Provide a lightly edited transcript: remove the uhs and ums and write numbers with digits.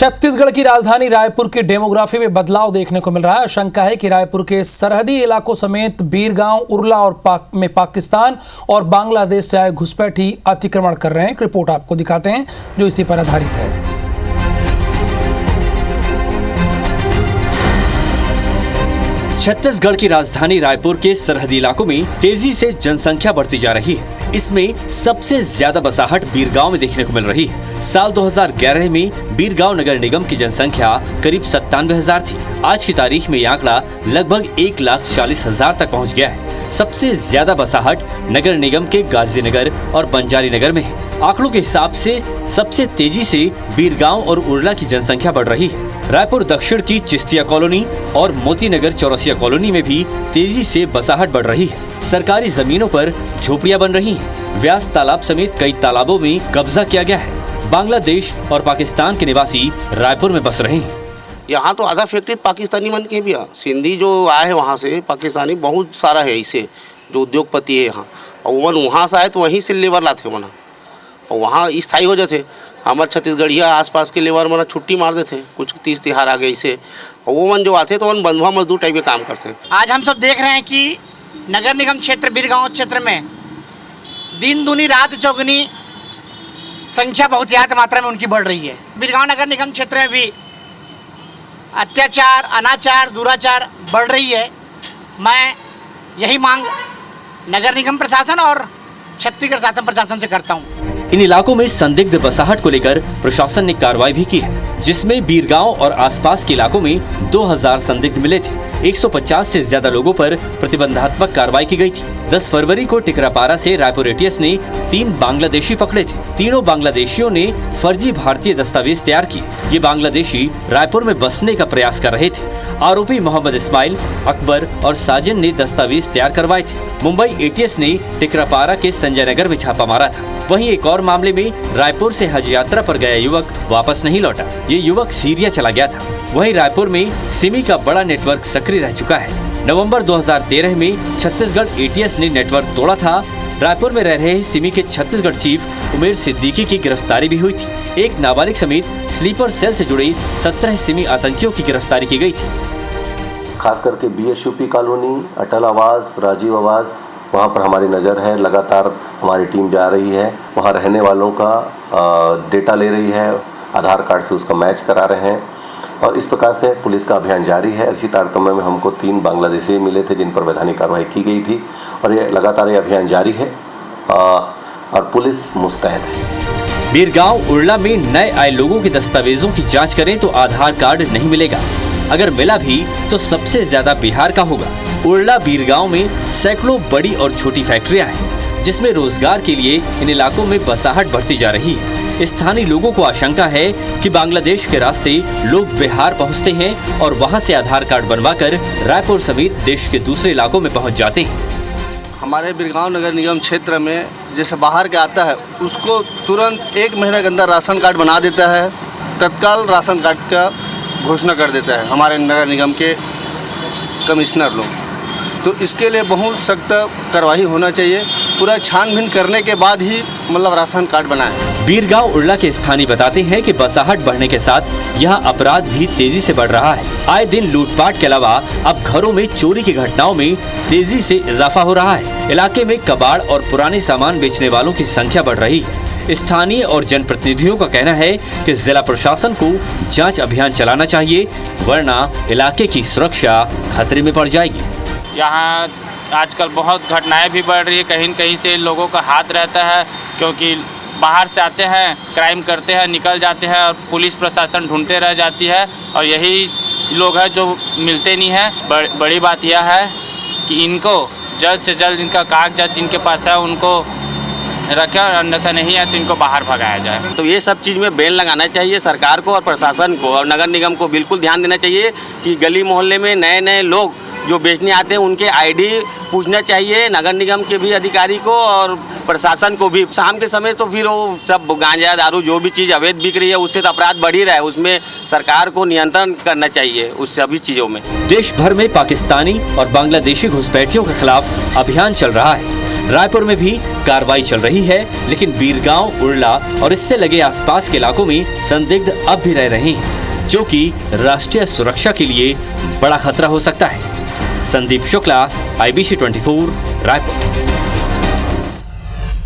छत्तीसगढ़ की राजधानी रायपुर की डेमोग्राफी में बदलाव देखने को मिल रहा है। आशंका है कि रायपुर के सरहदी इलाकों समेत बीरगांव, उरला और में पाकिस्तान और बांग्लादेश से आए घुसपैठी अतिक्रमण कर रहे हैं। एक रिपोर्ट आपको दिखाते हैं जो इसी पर आधारित है। छत्तीसगढ़ की राजधानी रायपुर के सरहदी इलाकों में तेजी से जनसंख्या बढ़ती जा रही है। इसमें सबसे ज्यादा बसाहट बीरगांव में देखने को मिल रही है। साल 2011 में बीरगांव नगर निगम की जनसंख्या करीब 97,000 थी। आज की तारीख में यह आंकड़ा लगभग 1,40,000 तक पहुंच गया है। सबसे ज्यादा बसाहट नगर निगम के गाजीनगर और बंजारी नगर में है। आंकड़ों के हिसाब से सबसे तेजी से बीरगांव और उरला की जनसंख्या बढ़ रही है। रायपुर दक्षिण की चिस्तिया कॉलोनी और मोतीनगर चौरसिया कॉलोनी में भी तेजी से बसाहट बढ़ रही है। सरकारी जमीनों पर झोपड़ियां बन रही हैं। व्यास तालाब समेत कई तालाबों में कब्जा किया गया है। बांग्लादेश और पाकिस्तान के निवासी रायपुर में बस रहे हैं। यहाँ तो आधा फैक्ट्री पाकिस्तानी बन के भी है। सिंधी जो आए हैं वहाँ से, पाकिस्तानी बहुत सारा है इसे जो उद्योगपति है यहाँ, और वहाँ से आए तो वहीं से लेबर लाते वहाँ, और वहाँ स्थायी हो जाते। हमारे छत्तीसगढ़िया आसपास के लेबर मना छुट्टी मार देते, कुछ 30 तिहार आ गए इसे, और वो मन जो आते तो वन बंधुआ मजदूर टाइप के काम करते। आज हम सब देख रहे हैं कि नगर निगम क्षेत्र बीरगांव क्षेत्र में दिन दूनी रात चौगुनी संख्या बहुत ज़्यादा मात्रा में उनकी बढ़ रही है। बीरगांव नगर निगम क्षेत्र में भी अत्याचार, अनाचार, दुराचार बढ़ रही है। मैं यही मांग नगर निगम प्रशासन और छत्तीसगढ़ शासन प्रशासन से करता हूँ। इन इलाकों में संदिग्ध बसाहट को लेकर प्रशासन ने कार्रवाई भी की है, जिसमें बीरगांव और आसपास के इलाकों में 2000 संदिग्ध मिले थे। 150 से ज्यादा लोगों पर प्रतिबंधात्मक कार्रवाई की गई थी। 10 फरवरी को टिकरापारा से रायपुर एटीएस ने 3 बांग्लादेशी पकड़े थे। तीनों बांग्लादेशियों ने फर्जी भारतीय दस्तावेज तैयार किए। ये बांग्लादेशी रायपुर में बसने का प्रयास कर रहे थे। आरोपी मोहम्मद इस्माइल, अकबर और साजन ने दस्तावेज तैयार करवाए थे। मुंबई एटीएस ने टिकरापारा के संजय नगर में छापा मारा था। वहीं एक और मामले में रायपुर से हज यात्रा पर गया युवक वापस नहीं लौटा। ये युवक सीरिया चला गया था। वहीं रायपुर में सिमी का बड़ा नेटवर्क सक्रिय रह चुका है। नवंबर 2013 में छत्तीसगढ़ एटीएस ने नेटवर्क तोड़ा था। रायपुर में रह रहे सिमी के छत्तीसगढ़ चीफ उमेर सिद्दीकी की गिरफ्तारी भी हुई थी। एक नाबालिग समेत स्लीपर सेल से जुड़े 17 सिमी आतंकियों की गिरफ्तारी की गई थी। खास करके BSUP कॉलोनी, अटल आवास, राजीव आवास, वहाँ पर हमारी नज़र है। लगातार हमारी टीम जा रही है, वहाँ रहने वालों का डेटा ले रही है, आधार कार्ड से उसका मैच करा रहे हैं, और इस प्रकार से पुलिस का अभियान जारी है। इसी तारतम्य में हमको 3 बांग्लादेशी मिले थे जिन पर वैधानिक कार्रवाई की गई थी, और ये लगातार ये अभियान जारी है और पुलिस मुस्तैद है। बीरगांव, उरला में नए आए लोगों के दस्तावेजों की जाँच करें तो आधार कार्ड नहीं मिलेगा। अगर मिला भी तो सबसे ज्यादा बिहार का होगा। उरला बीरगांव में सैकड़ों बड़ी और छोटी फैक्ट्रियां हैं, जिसमें रोजगार के लिए इन इलाकों में बसाहट बढ़ती जा रही है। स्थानीय लोगों को आशंका है कि बांग्लादेश के रास्ते लोग बिहार पहुंचते हैं और वहां से आधार कार्ड बनवाकर रायपुर समेत देश के दूसरे इलाकों में पहुंच जाते हैं। हमारे बीरगांव नगर निगम क्षेत्र में जैसे बाहर के आता है उसको तुरंत 1 महीने के अंदर राशन कार्ड बना देता है, तत्काल राशन कार्ड का घोषणा कर देता है हमारे नगर निगम के कमिश्नर लोग। तो इसके लिए बहुत सख्त कार्रवाई होना चाहिए। पूरा छानबीन करने के बाद ही मतलब राशन कार्ड बनाए। बीरगांव, उरला के स्थानीय बताते हैं कि बसाहट बढ़ने के साथ यहाँ अपराध भी तेजी से बढ़ रहा है। आए दिन लूटपाट के अलावा अब घरों में चोरी की घटनाओं में तेजी से इजाफा हो रहा है। इलाके में कबाड़ और पुराने सामान बेचने वालों की संख्या बढ़ रही है। स्थानीय और जनप्रतिनिधियों का कहना है कि जिला प्रशासन को जांच अभियान चलाना चाहिए, वरना इलाके की सुरक्षा खतरे में पड़ जाएगी। यहाँ आजकल बहुत घटनाएं भी बढ़ रही है। कहीं न कहीं से लोगों का हाथ रहता है, क्योंकि बाहर से आते हैं, क्राइम करते हैं, निकल जाते हैं और पुलिस प्रशासन ढूंढते रह जाती है, और यही लोग हैं जो मिलते नहीं हैं। बड़ी बात यह है कि इनको जल्द से जल्द इनका कागजात जिनके पास है उनको रखें, और अन्यथा नहीं है तो इनको बाहर भगाया जाए। तो ये सब चीज़ में बैन लगाना चाहिए सरकार को और प्रशासन को, और नगर निगम को बिल्कुल ध्यान देना चाहिए कि गली मोहल्ले में नए नए लोग जो बेचने आते हैं उनके ID पूछना चाहिए नगर निगम के भी अधिकारी को और प्रशासन को भी। शाम के समय तो फिर वो सब गांजा, दारू, जो भी चीज़ अवैध बिक रही है उससे तो अपराध बढ़ ही रहा है। उसमें सरकार को नियंत्रण करना चाहिए उस सभी चीज़ों में। देश भर में पाकिस्तानी और बांग्लादेशी घुसपैठियों के खिलाफ अभियान चल रहा है। रायपुर में भी कार्रवाई चल रही है, लेकिन बीरगांव, उरला और इससे लगे आसपास के इलाकों में संदिग्ध अब भी रह रहे हैं, जो कि राष्ट्रीय सुरक्षा के लिए बड़ा खतरा हो सकता है। संदीप शुक्ला, IBC 24, रायपुर।